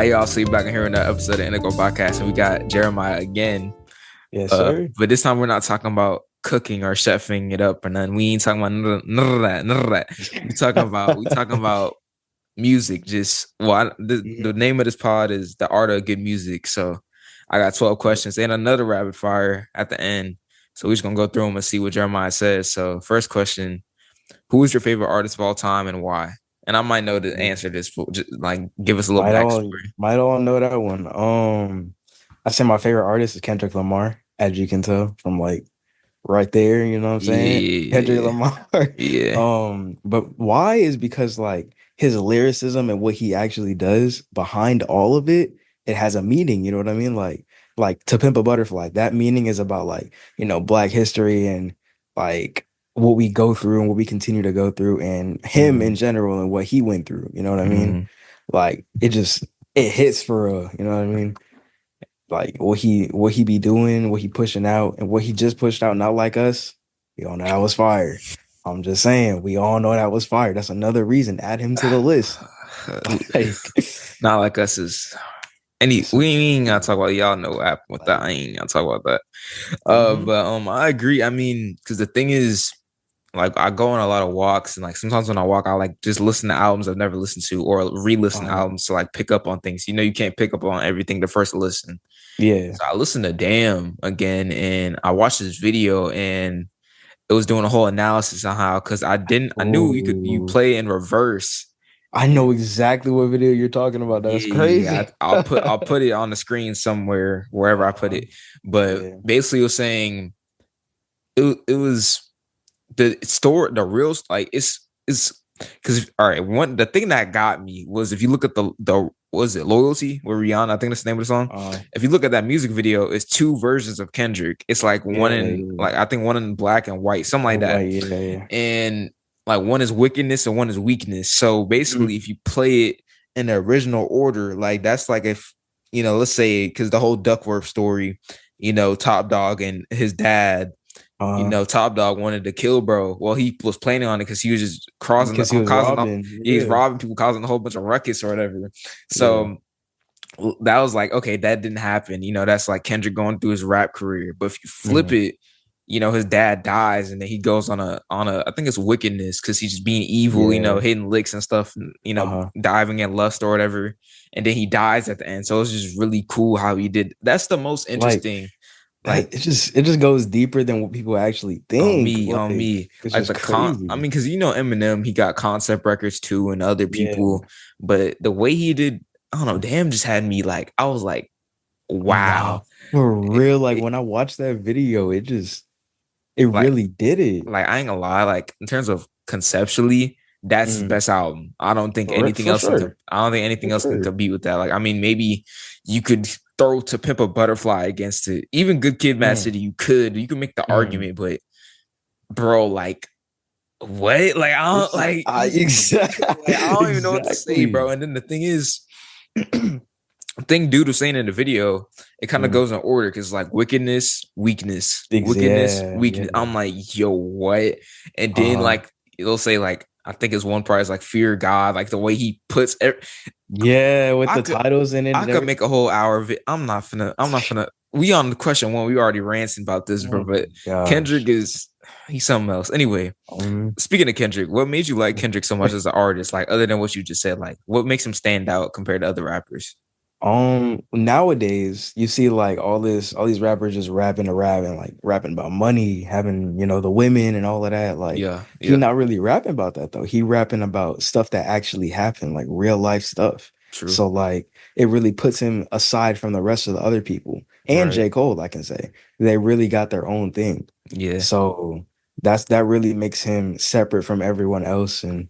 y'all see back in here in that episode of Indigo Podcast, and we got Jeremiah again. Yes, sir. But this time we're not talking about cooking or chefing it up or nothing. We ain't talking about none of that. We talking about music. The name of this pod is The Art of Good Music. So I got 12 questions and another rapid fire at the end. So we're just gonna go through them and see what Jeremiah says. So first question: who is your favorite artist of all time and why? And I might know the answer to this, but just like give us a little backstory. Might all know that one. I say my favorite artist is Kendrick Lamar, as you can tell from like right there. You know what I'm saying? Kendrick Lamar. Yeah. But why is because like his lyricism and what he actually does behind all of it, it has a meaning. You know what I mean? Like To Pimp a Butterfly. That meaning is about like Black history and like what we go through and what we continue to go through and him in general and what he went through. You know what I mean? Like it hits for real. You know what I mean? Like what he be doing, what he pushing out, and what he just pushed out. Not Like Us. We all know that was fire. I'm just saying, we all know that was fire. That's another reason. Add him to the list. Not Like Us is. We ain't gotta talk about it. Y'all know what happened with that. I ain't gotta talk about that. But I agree. I mean, because the thing is, like, I go on a lot of walks, and like sometimes when I walk, I like just listen to albums I've never listened to or re-listen to albums to like pick up on things. You can't pick up on everything the first listen. Yeah. So I listened to Damn again, and I watched this video, and it was doing a whole analysis on how, because I knew you play in reverse. I know exactly what video you're talking about. That's crazy. I'll put it on the screen somewhere, wherever I put it. But basically, it was saying it was the real, like it's because all right. The thing that got me was, if you look at the what was it, Loyalty with Rihanna, I think that's the name of the song. If you look at that music video, it's two versions of Kendrick. It's like one in black and white, something like that. And like one is wickedness and one is weakness. So basically, if you play it in the original order, like that's like if let's say, because the whole Duckworth story, Top Dog and his dad. Top Dog wanted to kill bro. Well, he was planning on it because he was just he's robbing people, causing a whole bunch of ruckus or whatever. So that was like, okay, that didn't happen. That's like Kendrick going through his rap career. But if you flip it, his dad dies, and then he goes on a I think it's wickedness, because he's just being evil, hitting licks and stuff, and, diving in lust or whatever. And then he dies at the end. So it's just really cool how he did. That's the most interesting. Like it just goes deeper than what people actually think. On me. Like I mean, because Eminem, he got concept records too, and other people. But the way he did, I don't know, Damn just had me like, I was like, wow. For real. Like when I watched that video, it really did it. Like, I ain't gonna lie, like in terms of conceptually, that's his best album. I don't think anything else can compete with that. Like, I mean, maybe you could throw To Pimp a Butterfly against it. Even Good Kid, Mad City, you could make the argument, but bro, like, what? Like, I don't like exactly. Like, I don't even know what to say, bro. And then the thing is, the thing dude was saying in the video, it kind of goes in order, because like wickedness, weakness, weakness. I'm like, yo, what? And then like it'll say like, I think it's one part is like fear God, like the way he puts with the titles in it. I could make a whole hour of it. I'm not finna. We on the question one. We already ranting about this, bro. But Kendrick he's something else. Anyway, speaking of Kendrick, what made you like Kendrick so much as an artist? Like, other than what you just said, like what makes him stand out compared to other rappers? Nowadays you see like all these rappers just rapping and like rapping about money, having the women and all of that. Like he's not really rapping about that though. He rapping about stuff that actually happened, like real life stuff. True. So like it really puts him aside from the rest of the other people. And J. Cole, I can say, they really got their own thing. Yeah. So that really makes him separate from everyone else, and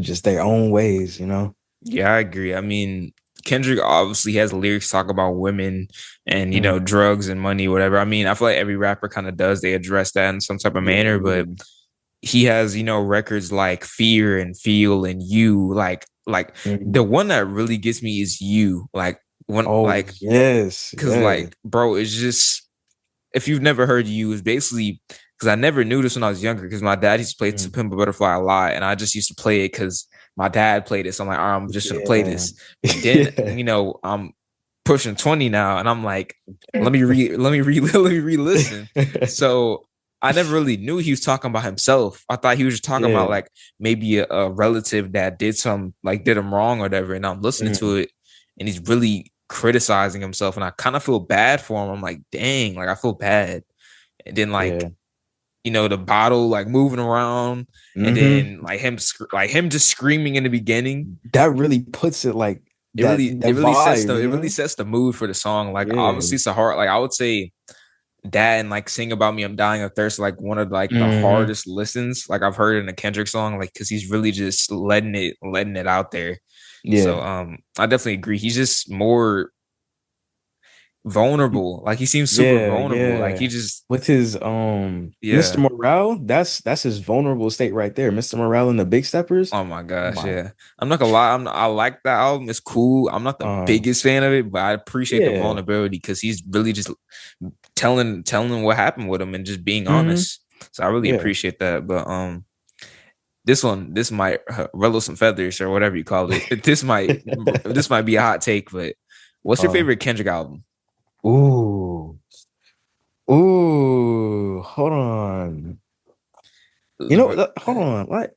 just their own ways, Yeah, I agree. I mean, Kendrick obviously has lyrics talk about women and drugs and money, whatever. I mean, I feel like every rapper kind of does. They address that in some type of manner, but he has records like Fear and Feel and You. Like the one that really gets me is You. Like yes, because like, bro, it's just, if you've never heard You, it's basically, because because I never knew this when I was younger. Because my dad used to play To Mm. Pimp a Butterfly a lot, and I just used to play it because my dad played it. So I'm like, all right, I'm just gonna play Yeah. this. But then, Yeah. I'm pushing 20 now, and I'm like, let me re-listen. So I never really knew he was talking about himself. I thought he was just talking about Yeah. like maybe a relative that did him wrong or whatever. And I'm listening to Mm. it, and he's really criticizing himself, and I kind of feel bad for him. I'm like, dang, like I feel bad. And then like Yeah. the bottle like moving around, and Hmm. then like him just screaming in the beginning. That really puts it like It that really that vibe, it you really know? sets the mood for the song. Like Yeah. obviously it's a hard, like I would say that and like Sing About Me I'm Dying of Thirst, like one of like the Hmm. hardest listens like I've heard in a Kendrick song, like because he's really just letting it out there. So Yeah. I definitely agree. He's just more vulnerable. Like he seems super Yeah, vulnerable. Like he yeah. just With his Mr. yeah. Morale, that's his vulnerable state right there. Mr. Morale and the Big Steppers. Oh my Oh gosh, my. yeah. I'm not gonna lie. I like that album. It's cool. I'm not the Uh biggest fan of it, but I appreciate the yeah. vulnerability because he's really just telling what happened with him and just being Hmm. honest. So I really Yeah. appreciate that. But this might ruffle some feathers or whatever you call it. This might be a hot take, but what's your Uh favorite Kendrick album? ooh. Ooh, hold on. Hold on. What?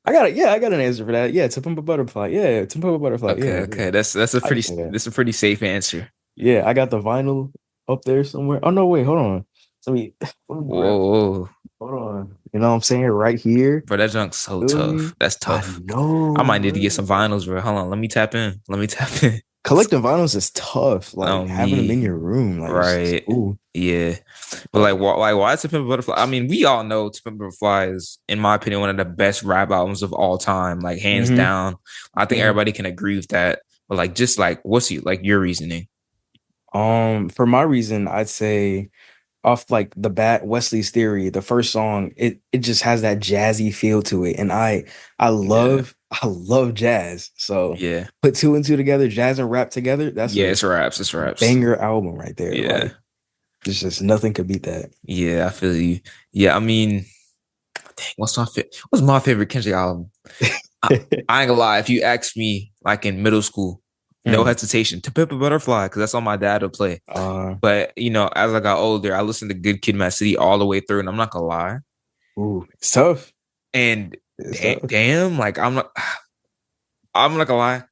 I got an answer for that. Yeah, To Pimp a Butterfly. Yeah, To Pimp a Butterfly. Okay, Yeah, yeah. okay. I can say that. That's a pretty safe answer. Yeah, I got the vinyl up there somewhere. Oh no, wait, hold on. Let me grab. Whoa, whoa. Hold on. You know what I'm saying? Right here. Bro, that junk's so Feel tough. me? That's I tough. I know, might need to get some bro. vinyls, bro. Hold on, let me tap in. Let me tap in. Collecting vinyls is tough. Like On having them in me, your room, like it's right? cool. Yeah, but But like why is To Pimp a Butterfly? I mean, we all know To Pimp a Butterfly is, in my opinion, one of the best rap albums of all time, like hands hmm down. I think hmm everybody can agree with that. But like, just like, what's your reasoning? for my reason, I'd say off like the bat Wesley's Theory, the first song, it just has that jazzy feel to it. And I Yeah, love I love jazz. So yeah, put two and two together, jazz and rap together, that's yeah. a It's raps. It's raps. banger album right there. Yeah, Like there's just nothing could beat that. yeah. I feel you. Yeah, I mean, dang, what's my favorite Kendrick album? I, I ain't gonna lie. If you ask me, like in middle school, no Mm. hesitation, To Pimp a Butterfly, because that's all my dad would play. Uh, But as I got older, I listened to Good Kid, Mad City all the way through, and I'm not gonna lie. it's tough. And It's tough. damn, like I'm not gonna lie.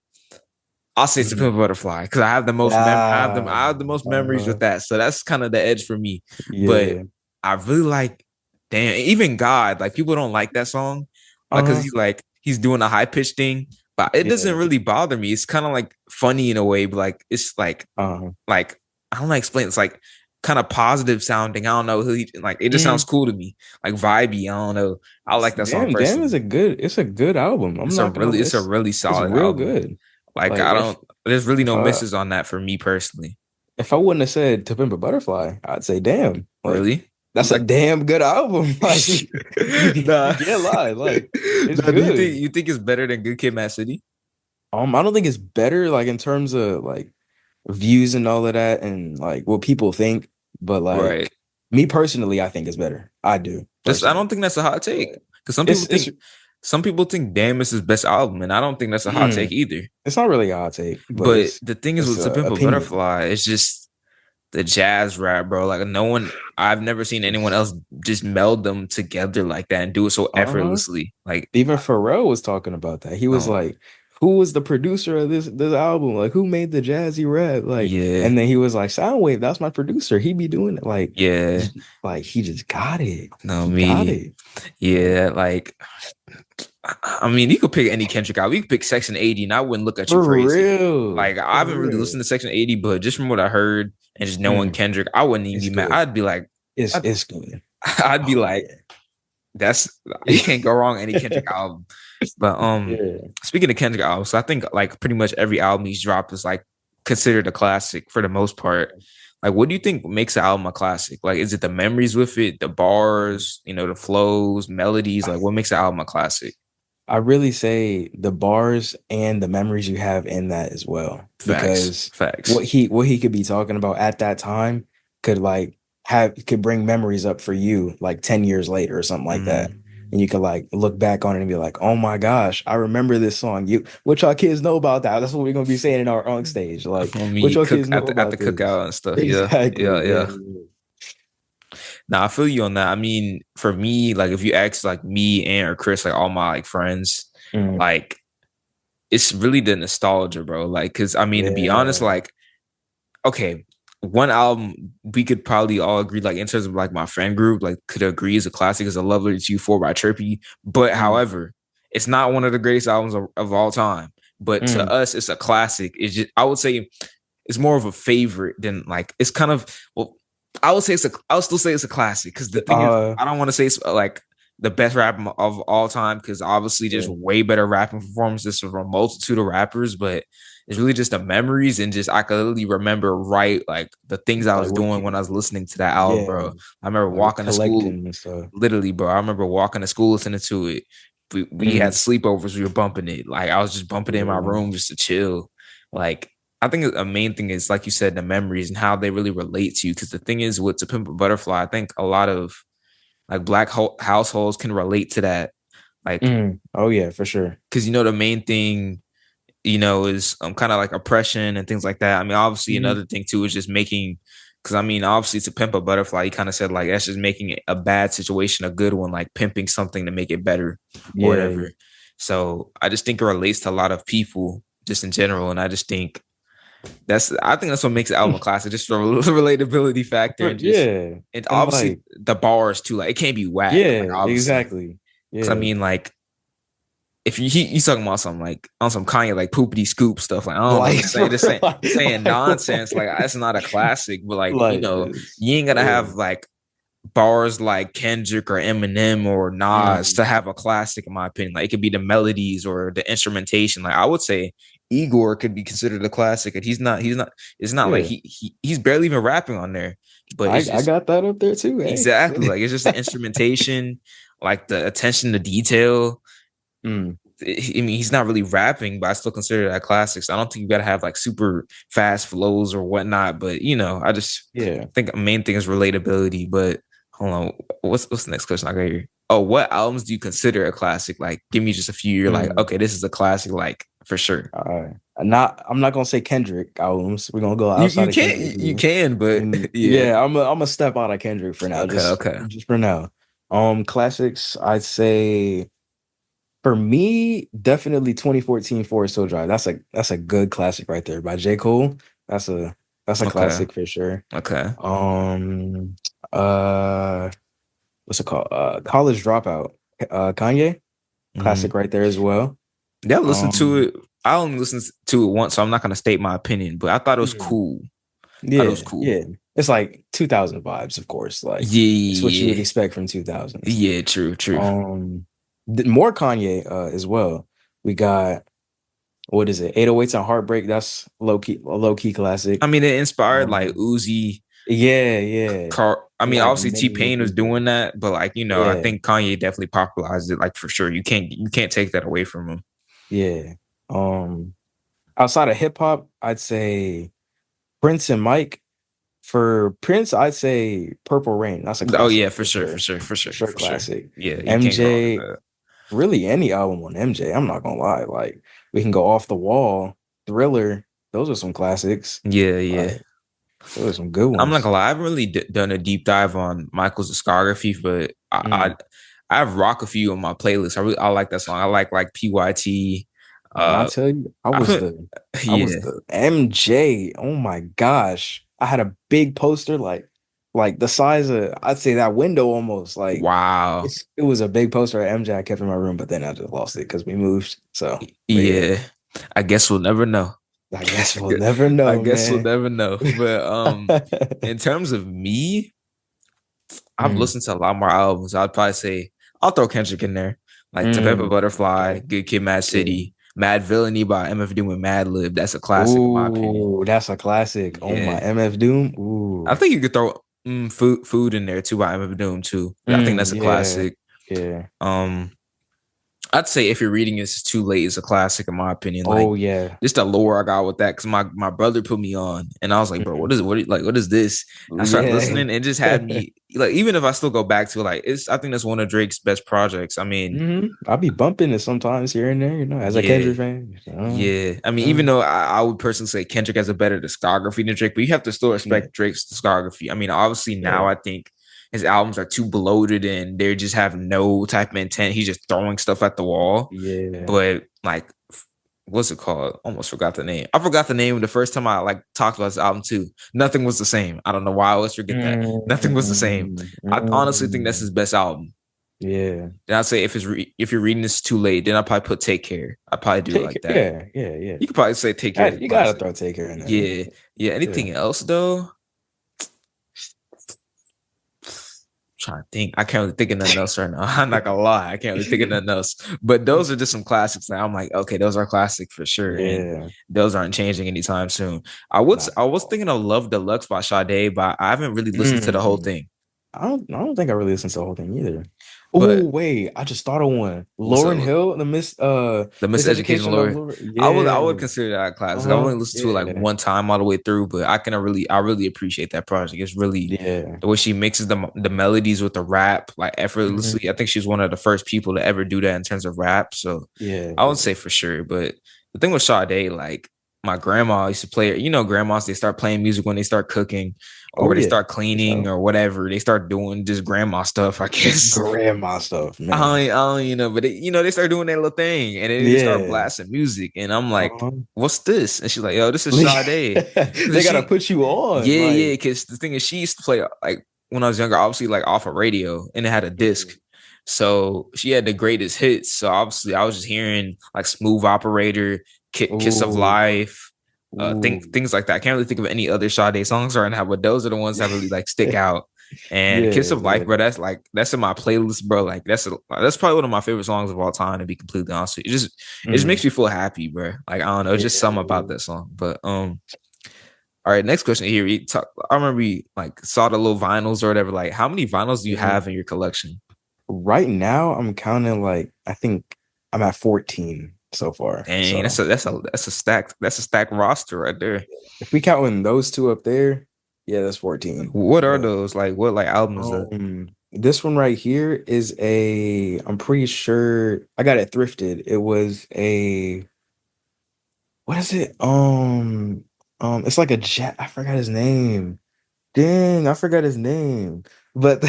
I'll say To Mhm. Pimp a Butterfly because I have the most Yeah. I have the most memories with that. So that's kind of the edge for me. But Yeah. I really like, damn, even God. Like people don't like that song, like because Uh-huh. he's doing a high pitch thing, but it doesn't Yeah. really bother me. It's kind of like funny in a way, but like it's Uh-huh. like I don't know how to explain. It's like kind of positive sounding. I don't know who like it just sounds Mm. cool to me, like vibey. I don't know. I like that song Damn is personally. it's a good album. I'm not gonna It's a really it's solid real album. good. Like Like I don't. There's really if no I misses on that for me personally. if I wouldn't have said To Pimp a Butterfly, I'd say damn. Like Really? that's a Like, damn good album. Like nah. you can't lie. Like it's Nah, do good. you think it's better than Good Kid, Mad City? I don't think it's better like in terms of like views and all of that and like what people think, but Right. like me personally, I think it's better. I do Just I personally. don't think that's a hot take But because it's some people think Damn is his best album, and I don't think that's a hot take mm, either. it's not really a hot take, but But the thing is it's with To a Pimp a opinion. Butterfly, it's just the jazz rap, bro. Like no one, I've never seen anyone else just meld them together like that and do it so Uh-huh. effortlessly. Like, Even Pharrell was talking about that. He was no, like, "Who was the producer of this album? Like, who made the jazzy rap?" Like, yeah, and then he was like, "Soundwave, that's my producer. He be doing it." yeah, Like he just got it. no, He got me, it yeah, like. I mean, you could pick any Kendrick album. You could pick Section 80, and I wouldn't look at you for crazy. real, Like I for haven't really listened real. to Section 80, but just from what I heard and just knowing Mm, Kendrick, I wouldn't even it's be mad. good. I'd be like, I'd, It's good. I'd be Oh like, that's you can't go wrong any yeah. Kendrick album. But Yeah. speaking of Kendrick albums, so I think like pretty much every album he's dropped is like considered a classic for the most part. Like, what do you think makes an album a classic? Like, is it the memories with it, the bars, the flows, melodies? Like, what makes an album a classic? I really say the bars and the memories you have in that as well. Facts, Because facts. what he could be talking about at that time could like could bring memories up for you like 10 years later or something like that. Mm. And you could like look back on it and be like, oh my gosh, I remember this song. What y'all kids know about that? That's what we're gonna be saying in our on stage. Like, I what mean, y'all cook kids know at the about this? cookout and stuff. Yeah, Exactly. yeah, Yeah. yeah. Now I feel you on that. I mean, for me, like if you ask like me and or Chris, like all my like friends, Mm, like it's really the nostalgia, bro. Like, cause I mean, to be honest, yeah. like, okay, one album we could probably all agree, like in terms of like my friend group, like could agree is a classic is a Lovely 2-4 by Trippy. But Mm, however, it's not one of the greatest albums of all time. But to mm. us, it's a classic. It's just I would say it's more of a favorite than like it's kind of well, I would say I'll still say it's a classic because the thing is Uh, I don't want to say it's like the best rap of all time because obviously there's yeah. way better rapping performances from a multitude of rappers, but it's really just the memories and just I could literally remember right like the things I Like was what doing you, when I was listening to that album, yeah, bro. I remember like what walking to school, collecting and stuff. literally, bro. I remember walking to school listening to it. We had Mm, sleepovers, we were bumping it. Like I was just bumping it in my yeah. room just to chill. Like I think a main thing is like you said, the memories and how they really relate to you. Because the thing is, with To Pimp a Butterfly, I think a lot of like black households can relate to that. Like, Mm. Oh yeah, for sure. because the main thing is kind of like oppression and things like that. I mean, obviously Mhm. another thing too is just making. Because I mean, obviously, To Pimp a Butterfly, he kind of said like that's just making a bad situation a good one, like pimping something to make it better or Yeah. whatever. So I just think it relates to a lot of people just in general, and I just think I think that's what makes the album a classic, just the relatability factor and just Yeah. and And obviously like, the bars too. Like it can't be whack, yeah, like obviously. exactly. Because I Yeah. mean, like if he's talking about something like on some Kanye like poopity scoop stuff, like I don't know, Like, just saying saying nonsense, like like, that's not a classic. But like like this. you ain't gotta Yeah. have like bars like Kendrick or Eminem or Nas Mm, to have a classic, in my opinion. Like it could be the melodies or the instrumentation. Like I would say Igor could be considered a classic, and he's not. It's not like yeah. he's barely even rapping on there, but it's I just got that up there too, eh? exactly like it's just the instrumentation, like the attention to detail. Mm, I mean, he's not really rapping, but I still consider that classics. I don't think you got to have like super fast flows or whatnot, but I just yeah. think the main thing is relatability. But hold on, what's the next question I got here? Oh, what albums do you consider a classic? Like, give me just a few. You're like, Mm. okay, this is a classic, like for sure. I'm not gonna say Kendrick albums. We're gonna go You outside you of can Kendrick you here. can, but And yeah. yeah, I'm a step out of Kendrick for now, Okay, okay. just for now. Classics, I'd say for me, definitely 2014 Forest Hill Drive. That's a good classic right there by J. Cole. That's a that's a Okay. classic for sure. Okay. Um uh what's it called? College Dropout. Kanye, Mm. classic right there as well. Yeah, listen to Um it. I only listened to it once, so I'm not gonna state my opinion, but I thought it was mhm. cool. I thought it was Yeah, cool. yeah. It's like 2000 vibes, of course. Like it's what you Yeah, would expect from 2000s. yeah, true, true. Um More Kanye as well. We got what is it? 808s and Heartbreak. That's a low key classic. I mean, it inspired like Um, Uzi, yeah, yeah. Car. I And mean, like obviously many T more Pain was people. doing that, but like I Yeah, think Kanye definitely popularized it, like for sure. You can't take that away from him. yeah. Outside of hip hop, I'd say Prince and Mike. For Prince, I'd say Purple Rain. That's a Oh classic yeah, for for sure, for sure. sure, for For sure, sure, for sure. classic. Yeah, you can't go wrong with MJ, that. really any album on MJ. I'm not gonna lie. Like we can go off the wall, Thriller. Those are some classics. Yeah, yeah. Like those are some good I'm not ones. gonna lie, I haven't really done a deep dive on Michael's discography, but Mm. I have rock a few on my playlist. I like that song. I like PYT. When I Uh, tell you, I feel, I was yeah. the MJ. Oh my gosh. I had a big poster like the size of I'd say that window almost. Like Wow. it was a big poster of MJ I kept in my room, but then I just lost it because we moved. So but yeah, Yeah. I guess we'll never know. I guess I we'll guess, never I know, guess we'll man. never know. But in terms of me, I've Mm, listened to a lot more albums. I'd probably say I'll throw Kendrick in there, like To Pimp a Butterfly, okay. Good Kid, Mad Yeah. City, Madvilliany by MF Doom and Madlib. That's a classic in my opinion. Ooh, that's a classic. Oh my Yeah, MF Doom. I Ooh. think you could throw food in there too by MF Doom too. I think that's a Yeah. classic. Yeah. Um, I'd say If You're Reading This Is Too Late is a classic in my opinion. Like Oh yeah. just the lore I got with that because my brother put me on and I was like, bro, Mhm. what is this? And I started Yeah. listening and it just had me like even if I still go back to it, like it's I think that's one of Drake's best projects. I mean, I'll be bumping it sometimes here and there, as a yeah. Kendrick fan. Yeah, I mean, even Uh, though I would personally say Kendrick has a better discography than Drake, but you have to still yeah. respect Drake's discography. I mean, obviously now Yeah. I think his albums are too bloated and they just have no type of intent. He's just throwing stuff at the wall. Yeah. But like, what's it called? Almost forgot the name. I forgot the name the first time I like talked about this album too. Nothing Was the Same. I don't know why I always forget that. Nothing Was the Same. I honestly think that's his best album. Yeah. Then I'd say if you're reading this too late, then I'd probably put Take Care. I'd probably do it Take like it. that. Yeah. Yeah. Yeah. You could probably say Take Care is a You gotta classic. throw Take Care in there. Yeah. Yeah. Yeah. Anything else though? Trying to think. I can't really think of nothing else right now. I'm not gonna lie. I can't really think of nothing else. But those are just some classics that I'm like, okay, those are classic for sure. And Yeah. those aren't changing anytime soon. Not I at was all. thinking of Love Deluxe by Sade, but I haven't really listened to the whole Mm. thing. I don't think I really listened to the whole thing either. Oh, But wait, I just thought of one. what's Lauren up? Hill, The Miseducation Miseducation of Lawyer. Laura. I Yeah. would consider that a classic. I've only listened to it like Yeah. one time all the way through, but I really appreciate that project. It's really Yeah. the way she mixes the melodies with the rap like Mhm. effortlessly. I think she's one of the first people to ever do that in terms of rap. So Yeah. I would Yeah. say for sure. But the thing with Sade, like my grandma used to play it. You know, grandmas they start playing music when they start cooking Oh or they yeah. start For cleaning sure. or whatever. They start doing just grandma stuff, I guess. Grandma stuff, man. I don't, you know, but they start doing their little thing and then they start Yeah. blasting music. And I'm like, Uh-huh. what's this? And she's like, yo, this is Sade. They Cause gotta she, put you on. yeah. Like, Cause the thing is, she used to play like when I was younger, obviously like off a radio and it had a disc. mhm. So she had the greatest hits. So obviously I was just hearing like Smooth Operator, Kiss of Ooh, Life, ooh. things like that. I can't really think of any other Sade songs right now, but those are the ones that really like stick out. And Kiss Yeah, of Life, yeah. bro, that's in my playlist, bro. Like that's probably one of my favorite songs of all time, to be completely honest with you. It just Mm, makes me feel happy, bro. Like I don't know, it's just something about yeah. that song. But all right, next question here. I remember we like saw the little vinyls or whatever. Like, how many vinyls do you Mhm. have in your collection? Right now, I'm counting like I think I'm at 14 so far. Dang, So that's a stacked roster right there. if we count in those two up there, yeah, that's 14. What are But those? Like, what like album is that? this one right here is I'm pretty sure I got it thrifted. It was what is it? It's like a jet. I forgot his name. Dang, I forgot his name. But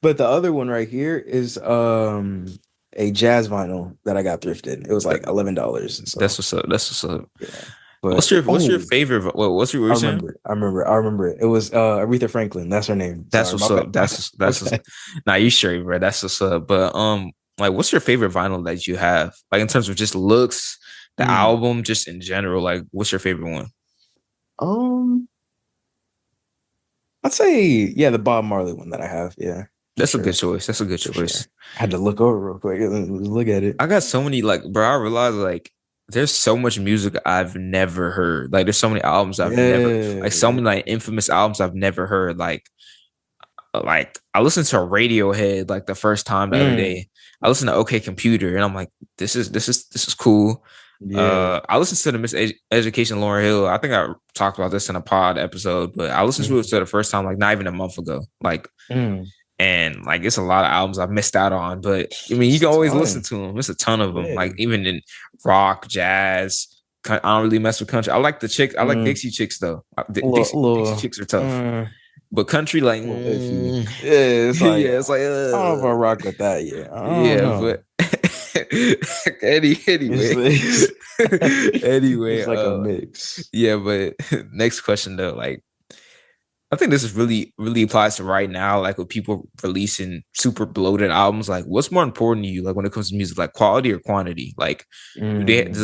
but the other one right here is a jazz vinyl that I got thrifted. It was That- like $11. That's So what's up. That's what's up. yeah. But What's your favorite? What's your what I you saying? remember it. I remember it. It was Aretha Franklin. That's her name. That's Sorry, what's my bad. up. My That's what's, bad. nah, you straight, bro. That's what's up. But like, what's your favorite vinyl that you have? Like in terms of just looks, the Mm. album, just in general. Like, what's your favorite one? Um, I'd say yeah, the Bob Marley one that I have. Yeah, for That's a good sure. choice. That's a good For sure. choice. I had to look over real quick and look at it. I got so many like, bro. I realized like there's so much music I've never heard. Like, there's so many albums I've never Yeah, like so yeah. many like infamous albums I've never heard. Like I listened to Radiohead like the first time the other Mm, day. I listened to OK Computer and I'm like, this is cool. yeah. I listened to the Education Lauren Hill. I think I talked about this in a pod episode, but I listened to it Mm, for the first time like not even a month ago. Like mm. and like it's a lot of albums I've missed out on, but I mean you It's can always listen time. to them. It's a ton of them. Yeah. Like even in rock, jazz. I don't really mess with country. I like the chicks. I like Mm. Dixie chicks though. Dixie Little, chicks are tough, uh, but country like little iffy. Yeah, it's like yeah, it's like I don't know if I rock with that yet. I don't yeah, know. but anyway, It's anyway, it's like a mix. yeah, but next question though, like I think this is really applies to right now, like with people releasing super bloated albums. Like, what's more important to you, like when it comes to music, like quality or quantity? Like, does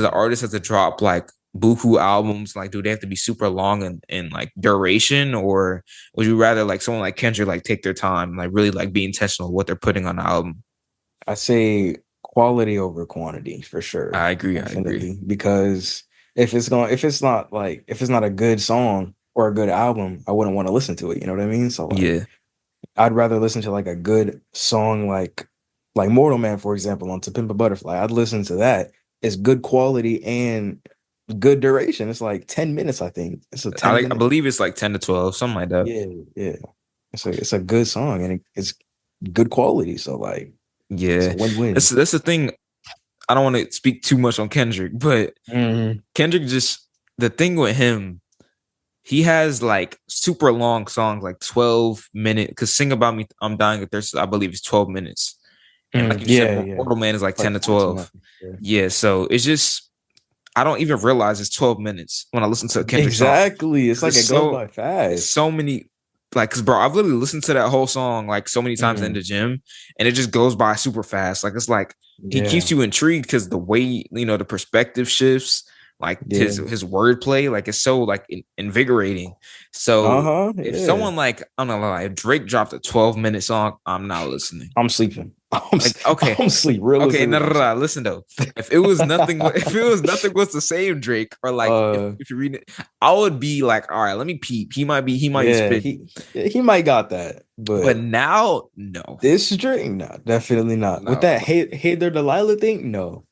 the Mm. artist have to drop like buku albums? Like, do they have to be super long and like duration, or would you rather like someone like Kendrick like take their time, like really like be intentional with what they're putting on the album? I say quality over quantity for sure. I agree. I agree. Definitely. Because if it's not a good song or a good album, I wouldn't want to listen to it. You know what I mean? So like Yeah. I'd rather listen to like a good song like Like Mortal Man, for example, on To Pimp a Butterfly. I'd listen to that. It's good quality and good duration. It's like 10 minutes, I think. It's a 10 I minute. believe it's like 10 to 12, something like that. Yeah, yeah. It's a good song and it's good quality. So like it's Yeah. a win-win. That's the thing. I don't want to speak too much on Kendrick, but Mhm. Kendrick just the thing with him, he has like super long songs, like 12 minute. Because Sing About Me, I'm Dying of Thirst, I believe it's 12 minutes. And like you said, Yeah, yeah. Mortal Man is like It's like 10 to 14. 12. I think. Yeah. Yeah. So it's just I don't even realize it's 12 minutes when I listen to a Kendrick song. Exactly. It's Because like it goes by it's fast. so many like because bro, I've literally listened to that whole song like so many times in Mhm. the gym and it just goes by super fast. Like it's like he keeps Yeah. you intrigued because the way the perspective shifts, like Yeah. his wordplay, like it's so like invigorating. So Uh-huh. if Yeah. someone like I'm not gonna lie, if Drake dropped a 12-minute song, I'm not listening. I'm sleeping. Like okay, I'm sleep. okay, no, Realistically, no, I'm no, no. sleep. Listen though, if it was nothing, if it was nothing was the same Drake, or like Uh if you read it, I would be like, all right, let me peep. He might be yeah, spitting, he might got that, but but now, no, this string, no, definitely not. With no, that hey there Delilah thing, no.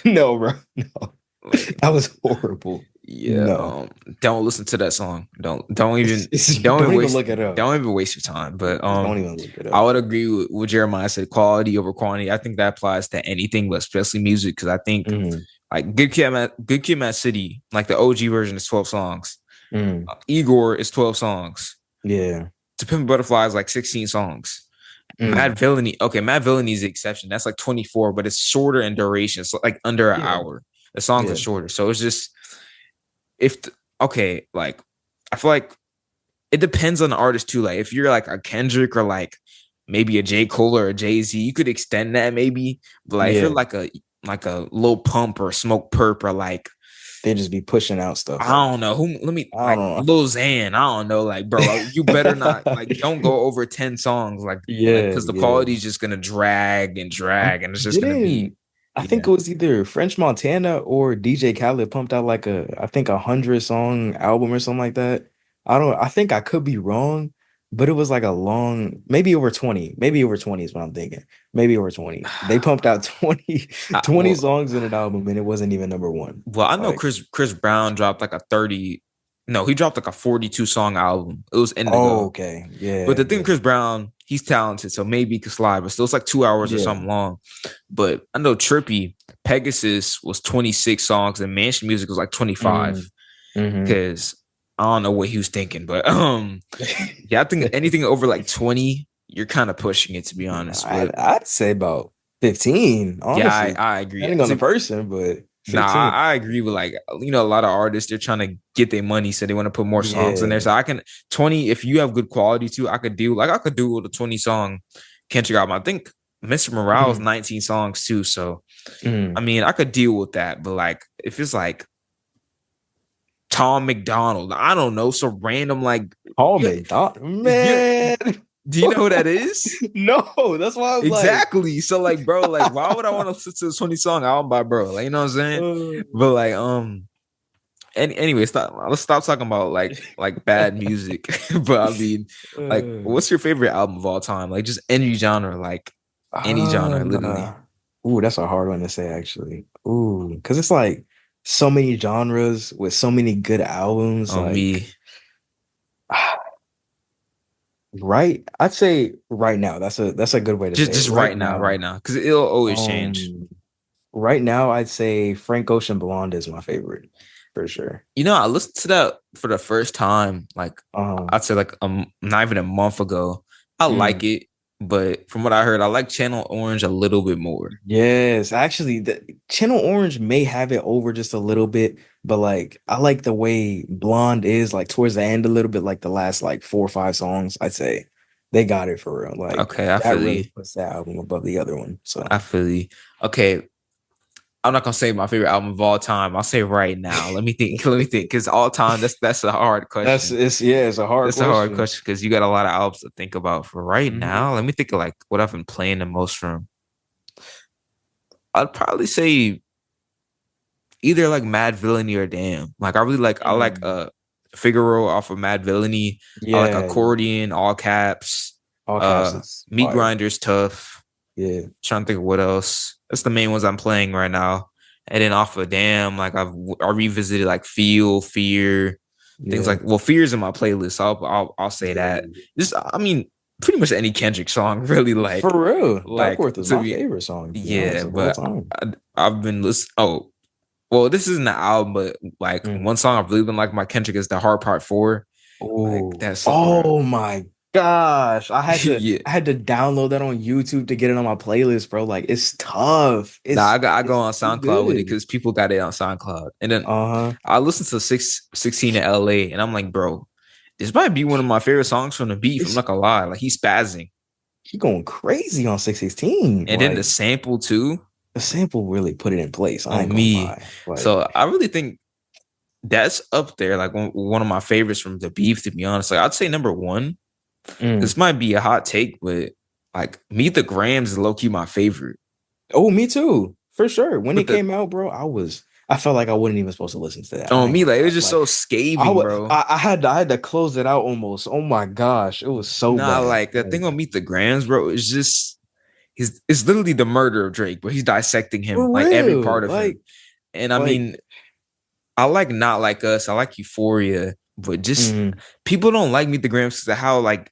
No, bro. No. like That was horrible. yeah, No. don't listen to that song. Don't even Don't even look it up. don't even waste your time. But Just don't even look it I up. would agree with Jeremiah said, quality over quantity. I think that applies to anything, but especially music, because I think Mhm. like Good Kid, Mad City, like the OG version is 12 songs. Mhm. Igor is 12 songs. Yeah. To Pimp a Butterfly is like 16 songs. Mm. Mad Villainy is the exception. That's like 24, but it's shorter in duration. It's like under an Yeah. hour. The songs are Yeah. shorter. So it's just if okay, like I feel like it depends on the artist too. Like if you're like a Kendrick or like maybe a J. Cole or a Jay-Z, you could extend that maybe. But like if you're Yeah. like a Lil Pump or Smoke Perp or like They just be pushing out stuff I like don't know who. Let me I like don't Lil Xan. I don't know, like bro. You better not know. like. Don't go over 10 songs, like Yeah, because the yeah. quality is just gonna drag and drag, and it's just gonna be Didn't I think yeah. it was either French Montana or DJ Khaled pumped out like I think 100 song album or something like that. I think I could be wrong, but it was like a long, maybe over 20. Maybe over 20 is what I'm thinking. Maybe over 20. They pumped out 20 Well, songs in an album and it wasn't even number one. I know Like, Chris Brown dropped like a 30. No, he dropped like a 42 song album. It was oh, Indigo. okay. But Yeah, the thing, yeah. Chris Brown, he's talented, so maybe he could slide. But still, it's like 2 hours or Yeah. something long. But I know Trippy Pegasus was 26 songs, and Mansion Music was like 25. Mm, hmm. Because I don't know what he was thinking, but yeah, I think anything over like 20, you're kind of pushing it to be honest. But I'd say about 15, yeah, honestly. I agree. Depending on the person, but Nah, 15. I agree with like a lot of artists they're trying to get their money, so they want to put more songs in there. Yeah. So I can 20 if you have good quality too. I could do with a 20 song Kendrick album. I think Mr. Morale's Mhm. 19 songs too. So I Mhm. mean, I could deal with that. But like if it's like Tom McDonald, I don't know, so random like Paul yeah, McDonald, yeah. man. Do you know who that is? No, that's why I was like, Exactly. So like, bro, like, why would I want to listen to a 20 song album by bro? Like, you know what I'm saying? uh, But like, anyway, let's stop talking about like bad music. But I mean, like, uh, what's your favorite album of all time? Like, just any genre, like any genre, literally. ooh, that's a hard one to say, actually. Ooh, because it's like so many genres with so many good albums. On Like, me, right, I'd say right now. That's a good way to say it. just Right right now, now, because it'll always change. um, right now, I'd say Frank Ocean Blonde is my favorite for sure. I listened to that for the first time, like Um, I'd say like not even a month ago. I like mm, it, but from what I heard, I like Channel Orange a little bit more. yes, actually, the Channel Orange may have it over just a little bit, but like I like the way Blonde is like towards the end a little bit, like the last like 4 or 5 songs. I'd say they got it for real. Like Okay, I that feel you. really puts that album above the other one. So I feel you. Okay, I'm not gonna say my favorite album of all time. I'll say right now. Let me think. Let me think. Because all time, that's a hard question. it's a hard That's a hard question. question because you got a lot of albums to think about. For right Hmm. now, let me think of like what I've been playing the most from. I'd probably say either like Madvilliany or Damn. Like I like Mm. Figaro off of Madvilliany. I like Yeah, yeah. Accordion, All Caps. All caps is Meat fire. Grinders Tough. Yeah. Trying to think of what else. That's the main ones I'm playing right now. And then off of Damn, like I revisited like Feel, Fear, things Yeah. like well, Fear's in my playlist. So I'll say that. Yeah. Just I mean, pretty much any Kendrick song, really For like real. like Duckworth is to my be favorite song, to be honest, yeah. of all But time. I've been listening. Oh, well, this isn't an album, but like Mm. one song I've really been like my Kendrick is the Hard Part Four. Like Oh, that song, bro. oh my gosh. Yeah. I had to download that on YouTube to get it on my playlist, bro. Like it's tough. Nah, I go It's on too SoundCloud with it good. because people got it on SoundCloud. And then Uh-huh. I listened to 16 in LA and I'm like, bro, this might be one of my favorite songs from the beef. I'm It's not gonna lie. Like he's spazzing. he going crazy on 616. And then the Like sample too the sample really put it in place. I ain't on gonna me. lie. Like So I really think that's up there, like one of my favorites from the beef, to be honest. Like I'd say number one. mm. This might be a hot take, but like Meet the Grams is low key my favorite. Oh, me too. For sure. When But it the came out, bro, I felt like I wasn't even supposed to listen to that. I on ain't me, gonna like it lie. was just Like so scathing, bro. I had to close it out almost. Oh my gosh, it was so Nah, bad. like the thing Like on Meet the Grams, bro, is just it's literally the murder of Drake, but he's dissecting him, for like every real. part of him. And I Like mean, I like Not Like Us, I like Euphoria, but just mm, people don't like Meet the Grams because of how like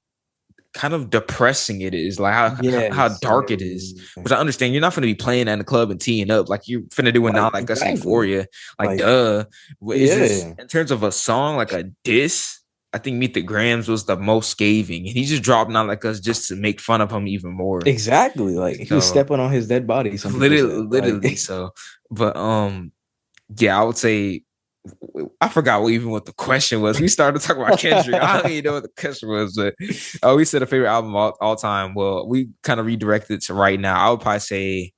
kind of depressing it is, like how yes. dark it is. Which I understand you're not going to be playing at the club and teeing up like you're finna do it Like Not Like Us and exactly. Euphoria, like Like duh. But it's just yeah. in terms of a song like a diss. I think Meet the Grams was the most scathing, and he just dropped Not Like Us just to make fun of him even more. Exactly. Like he was So stepping on his dead body, some people literally, said. Like literally so. But yeah, I would say I forgot what the question was. We started talking about Kendrick. I don't even know what the question was, but we said a favorite album all time. Well, we kind of redirected it to right now. I would probably say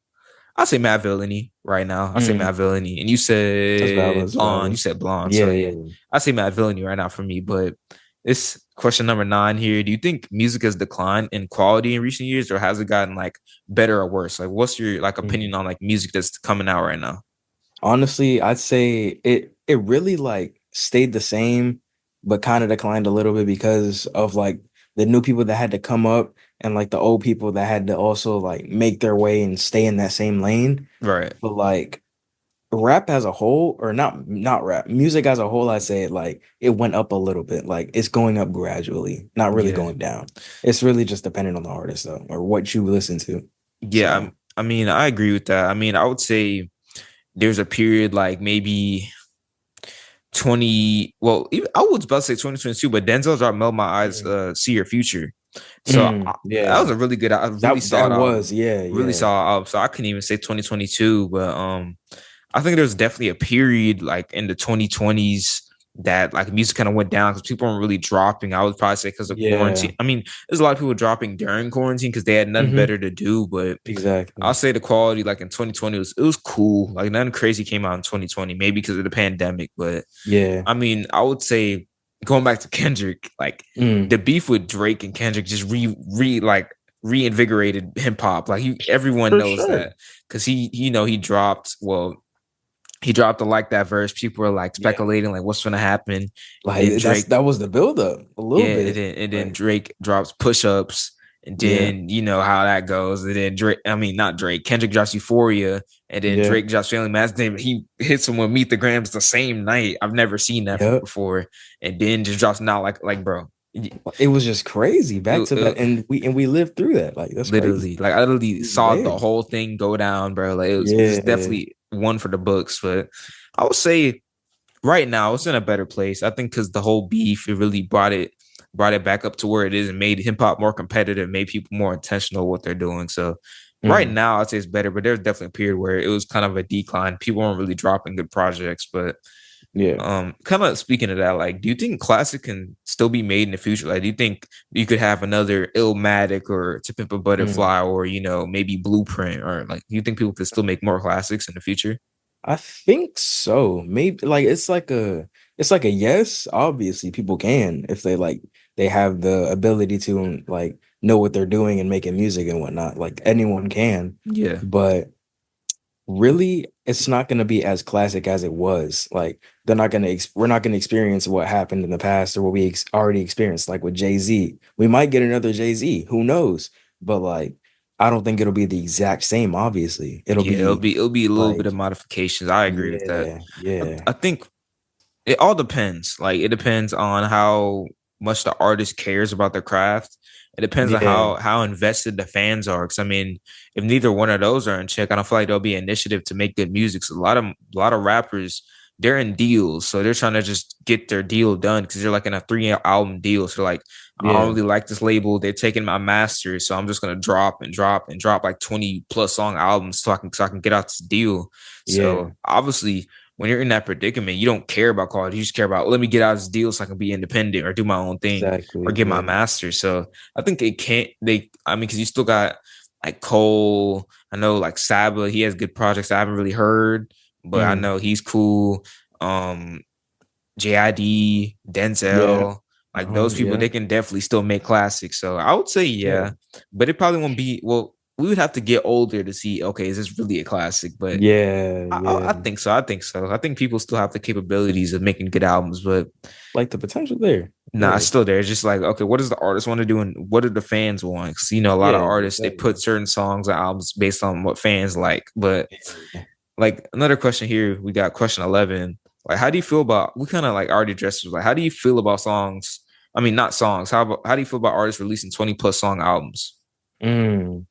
I'll say madvilliany right now. I say mm, madvilliany, and you that's valid. said That's blonde. You valid. said blonde. So Yeah, yeah, yeah. I say madvilliany right now for me. But it's question number 9 here. Do you think music has declined in quality in recent years, or has it gotten like better or worse? Like, what's your like Mm. opinion on like music that's coming out right now? Honestly, I'd say it really like stayed the same, but kind of declined a little bit because of like the new people that had to come up and like the old people that had to also like make their way and stay in that same lane. Right. But like rap as a whole, or not rap, music as a whole, I'd say like it went up a little bit. Like it's going up gradually, not really Yeah. going down. It's really just dependent on the artist though, or what you listen to. Yeah. So I mean, I agree with that. I mean, I would say there's a period like maybe 20, well, even, I was about to say 2022, but Denzel dropped Melt My Eyes, mm, See Your Future. So that was yeah. a really good, a really That solid was, album. yeah, Really yeah. solid album. So I couldn't even say 2022, but I think there's definitely a period like in the 2020s that like music kind of went down because people weren't really dropping. I would probably say because of Yeah. quarantine. I mean, there's a lot of people dropping during quarantine because they had nothing Hmm. better to do. But I'll Exactly. say the quality like in 2020 it was cool. Like nothing crazy came out in 2020, maybe because of the pandemic. But Yeah. I mean, I would say going back to Kendrick, like Mm. the beef with Drake and Kendrick just reinvigorated hip hop. Like everyone For knows sure. that because he dropped he dropped the Like That verse. People were like Yeah. speculating like what's gonna happen, and then Like Drake, that was the buildup a little yeah, bit. and then Like, Drake drops Push Ups, and yeah. then you know how that goes, and then Drake, I mean not Drake, Kendrick drops Euphoria, and then Yeah. Drake drops Family Matters. Then he hits him with Meet the Grams the same night. I've never seen that Yep. before, and then just drops Not Like bro. It was just crazy back to back. It, And we lived through that. Like that's crazy. literally, like I literally We was saw the there. whole thing go down, bro. Like it was Yeah. definitely one for the books, but I would say right now it's in a better place. I think because the whole beef, it really brought it back up to where it is and made hip hop more competitive, made people more intentional what they're doing. So right Mm. now I'd say it's better, but there's definitely a period where it was kind of a decline. People weren't really dropping good projects. But Yeah. kind of speaking of that, like, do you think classic can still be made in the future? Like, do you think you could have another Illmatic or To Pimp a Mm. Butterfly or maybe Blueprint, or like do you think people could still make more classics in the future? I think so. Maybe like it's like a yes. Obviously, people can if they like they have the ability to like know what they're doing and making music and whatnot. Like anyone can, Yeah. but really, it's not going to be as classic as it was. Like they're not going to we're not going to experience what happened in the past or what we already experienced. Like with Jay-Z, we might get another Jay-Z. Who knows? But like I don't think it'll be the exact same. Obviously, it'll Yeah, be it'll be a little bit of like, modifications. I agree with that. yeah, yeah, I think it all depends. Like it depends on how much the artist cares about their craft. It depends on yeah, how invested the fans are. Because I mean, if neither one of those are in check, I don't feel like there'll be an initiative to make good music. So a lot of rappers, they're in deals, so they're trying to just get their deal done because they're like in a 3 album deal. So like, I don't yeah, really like this label. They're taking my masters, so I'm just gonna drop and drop and drop like 20+ song albums so I can get out this deal. yeah. So obviously when you're in that predicament, you don't care about quality. You just care about let me get out of this deal so I can be independent or do my own thing or Exactly. get my Yeah, master. So I think I mean, because you still got like Cole. I know like Saba, he has good projects I haven't really heard, but I mm, know he's cool. Um, JID, yeah, Denzel, like those people, yeah, they can definitely still make classics. So I would say yeah, yeah, but it probably won't be. Well, we would have to get older to see. Okay, is this really a classic? But yeah, I yeah. think so. I think so. I think people still have the capabilities of making good albums, but Like the potential there. nah, it's Yeah, still there. It's just like, okay, what does the artist want to do and what do the fans want? Because, a lot of yeah, artists, they put exactly. certain songs and albums based on what fans like. But Yeah. like another question here, we got question 11. Like, how do you feel about, we kind of like already addressed this, like, how do you feel about songs? I mean, not songs. How do you feel about artists releasing 20+ song albums?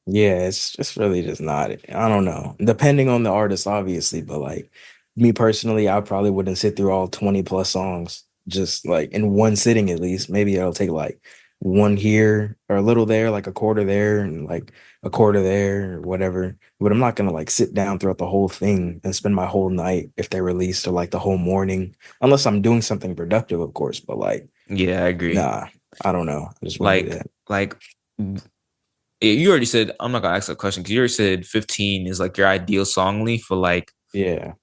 Yeah, it's just really just not. I don't know. Depending on the artist, obviously, but like me personally, I probably wouldn't sit through all 20 plus songs just like in one sitting at least. Maybe it'll take like one here or a little there, like a quarter there and like a quarter there or whatever. But I'm not gonna like sit down throughout the whole thing and spend my whole night if they're released or like the whole morning, unless I'm doing something productive, of course. But like, Yeah, I agree. nah, I don't know. I just wouldn't do Like, that. like you already said, I'm not gonna ask that question because you already said 15 is like your ideal song length for like Yeah.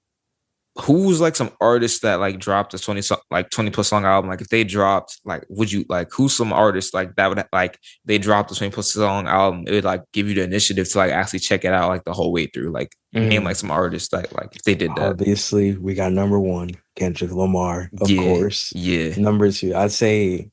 who's like some artists that like dropped a 20+ song album? Like if they dropped, like, would you like who's some artists like that would like they dropped a 20+ song album, it would like give you the initiative to like actually check it out like the whole way through. Like name like Mm. some artists that like if they did that. Obviously, we got number one, Kendrick Lamar, of Yeah, course. yeah. Number two, I'd say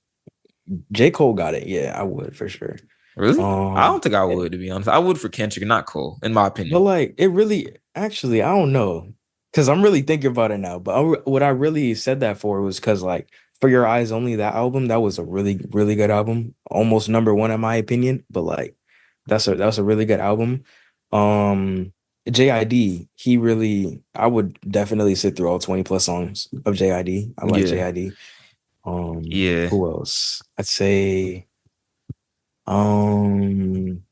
J. Cole got it. Yeah, I would for sure. Really? I don't think I Yeah, would, to be honest. I would for Kendrick, not Cole, in my but opinion. like it really, actually, I don't know, because I'm really thinking about it now. But what I really said that for was because like For Your Eyes Only, that album, that was a really, really good album, almost number one in my opinion. But like that's a really good album. Um, JID, he really, I would definitely sit through all 20 plus songs of JID. I like Yeah, JID. yeah. Who else? I'd say, um,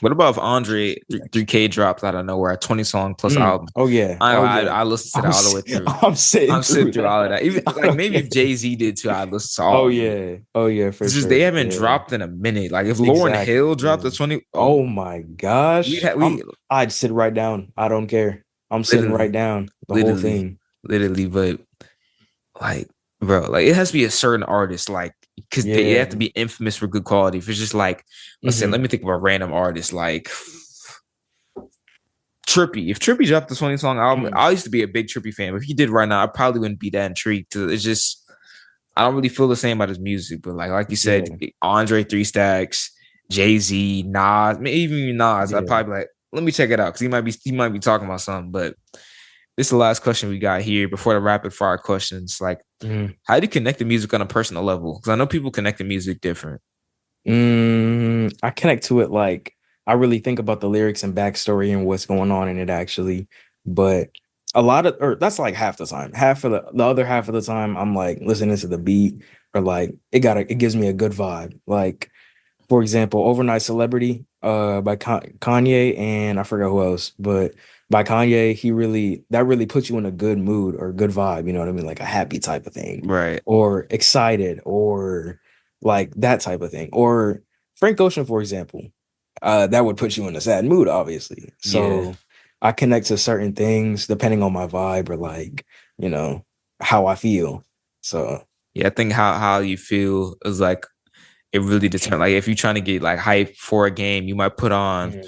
What about if Andre 3K drops out of nowhere, a 20 song plus album? oh yeah, I oh I, yeah. I listened to that all the way through. I'm sitting I'm sitting through through all of that. that. Even like maybe if Okay. Jay-Z did too, I'd listen to Oh all of it. yeah, oh yeah, for It's just they sure. haven't Yeah, dropped in a minute. Like if Lauren exactly. Hill dropped Yeah. a 20, oh, Oh my gosh. we I'd sit right down. I don't care. I'm sitting right literally, down the whole literally, thing. literally, but like, bro, like it has to be a certain artist, like, because they Yeah. have to be infamous for good quality. If it's just like, let's say, let Hmm. me think of a random artist like Trippy. If Trippy dropped a 20 song album, Mm. I used to be a big Trippy fan. But if he did right now, I probably wouldn't be that intrigued. It's just I don't really feel the same about his music. But like you said, Yeah. Andre Three Stacks, Jay-Z, Nas, even Nas, I'd Yeah. probably be like, let me check it out because he might be talking about something. But this is the last question we got here before the rapid fire questions. Like, Mm. how do you connect the music on a personal level? Because I know people connect the music different. I connect to it like I really think about the lyrics and backstory and what's going on in it actually. But a lot of, or that's like half the time. Half of the other half of the time, I'm like listening to the beat or like it gives me a good vibe. Like for example, Overnight Celebrity by Kanye and I forgot who else, but by Kanye, that really puts you in a good mood or good vibe, you know what I mean? Like a happy type of thing Right. or excited or like that type of thing. Or Frank Ocean, for example, that would put you in a sad mood, obviously. Yeah. So I connect to certain things depending on my vibe or like, you know, how I feel. So Yeah. I think how you feel is like it really determines. Like if you're trying to get like hype for a game, you might put on mm,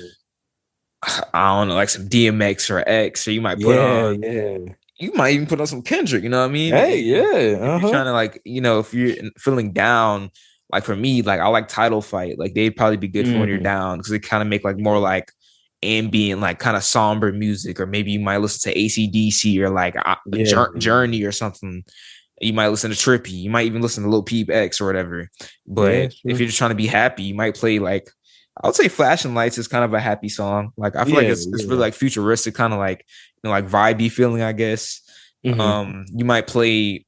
I don't know, like some DMX or X, or you might put yeah, on yeah. you might even put on some Kendrick, you know what I mean? Hey, And yeah, if you're uh-huh. trying to like, if you're feeling down, like for me, like I like Title Fight. Like they'd probably be good for when you're down because they kind of make like more like ambient, like kind of somber music. Or maybe you might listen to AC/DC or like Journey or something. You might listen to Trippy. You might even listen to Lil Peep X or whatever. But if you're just trying to be happy, you might play like, I would say Flashing Lights is kind of a happy song. Like I feel like it's really like futuristic, kind of like, you know, like vibey feeling, I guess. You might play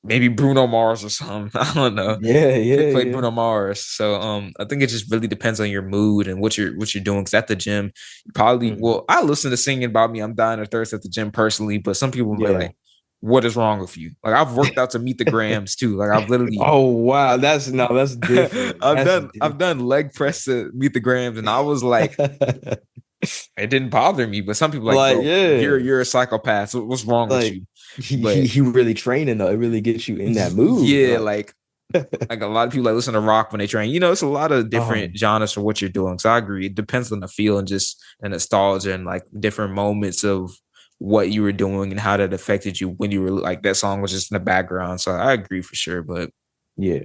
maybe Bruno Mars or something. I don't know. Play Bruno Mars. So I think it just really depends on your mood and what you're doing. Because at the gym, you probably well, I listen to Singing About Me, I'm Dying of Thirst at the gym personally, but some people be like, what is wrong with you? Like I've worked out to meet the grams too. Like I've literally oh wow, that's different. I've done leg press to meet the grams, and I was like, it didn't bother me. But some people like, you're a psychopath. So what's wrong with you? But he really training though. It really gets you in that mood. Yeah, like a lot of people like listen to rock when they train. You know, it's a lot of different genres for what you're doing. So I agree. It depends on the feel and just the nostalgia and like different moments of what you were doing and how that affected you when you were like that song was just in the background. So I agree for sure. But yeah,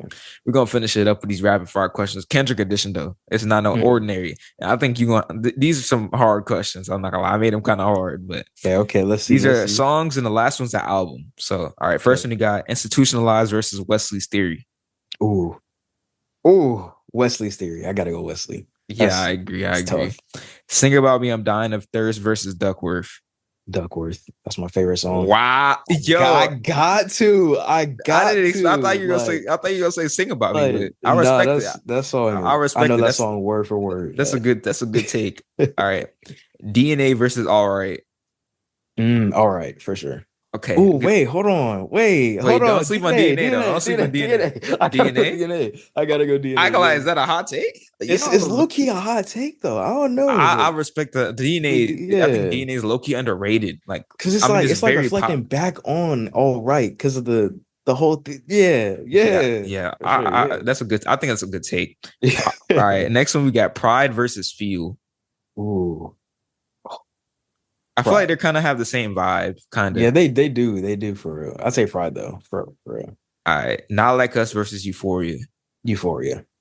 we're gonna finish it up with these rapid fire questions. Kendrick edition though, it's not no ordinary. And I think these are some hard questions. I'm not gonna lie, I made them kind of hard, but okay. Let's see. These are songs, and the last one's the album. So all right, first one you got Institutionalized versus Wesley's Theory. Ooh, Wesley's Theory. I gotta go Wesley. I agree. Tough. Sing About Me, I'm Dying of Thirst versus Duckworth. That's my favorite song. Wow, yo, I got to. I thought you were gonna say Sing About Me. But I respect that. That song. I respect. I know that song word for word. That's a good take. All right, DNA versus All Right. All Right, for sure. Okay. Oh, wait, hold on. Hold on. Don't sleep on DNA though. Don't sleep on DNA. DNA. I gotta go DNA. I lie, is that a hot take? It's low key a hot take though. I don't know. I respect the DNA. I think DNA is low key underrated. Like because it's like reflecting back on All Right because of the whole thing. Yeah. That's a good. I think that's a good take. All right. Next one we got Pride versus Feel. Ooh. I feel like they kind of have the same vibe, kind of. Yeah, they do for real. I'd say Pride though, for real. All right, Not Like Us versus Euphoria.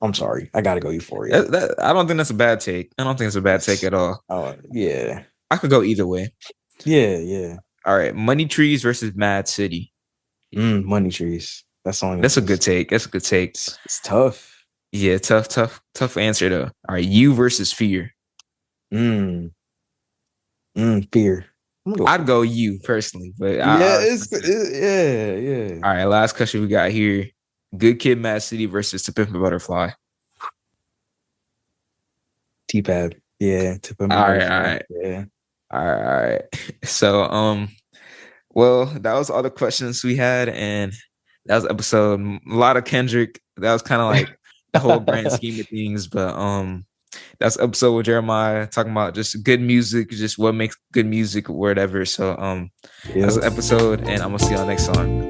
I'm sorry, I gotta go Euphoria. I don't think that's a bad take. I don't think it's a bad take at all. Oh yeah, I could go either way. Yeah. All right, Money Trees versus Mad City. Money Trees. That song. That's a good take. It's tough. Yeah, tough answer though. All right, You versus Fear. Fear. I'd go You personally, but yeah. All right, last question we got here: Good Kid, Mad City versus To Pimp a Butterfly. tpab. Yeah, To Pimp a Butterfly. All right. Yeah. All right. So, well, that was all the questions we had, and that was episode. A lot of Kendrick. That was kind of like the whole grand scheme of things, but that's episode with Jeremiah talking about just good music, just what makes good music or whatever. So that's an episode, and I'm gonna see y'all next time.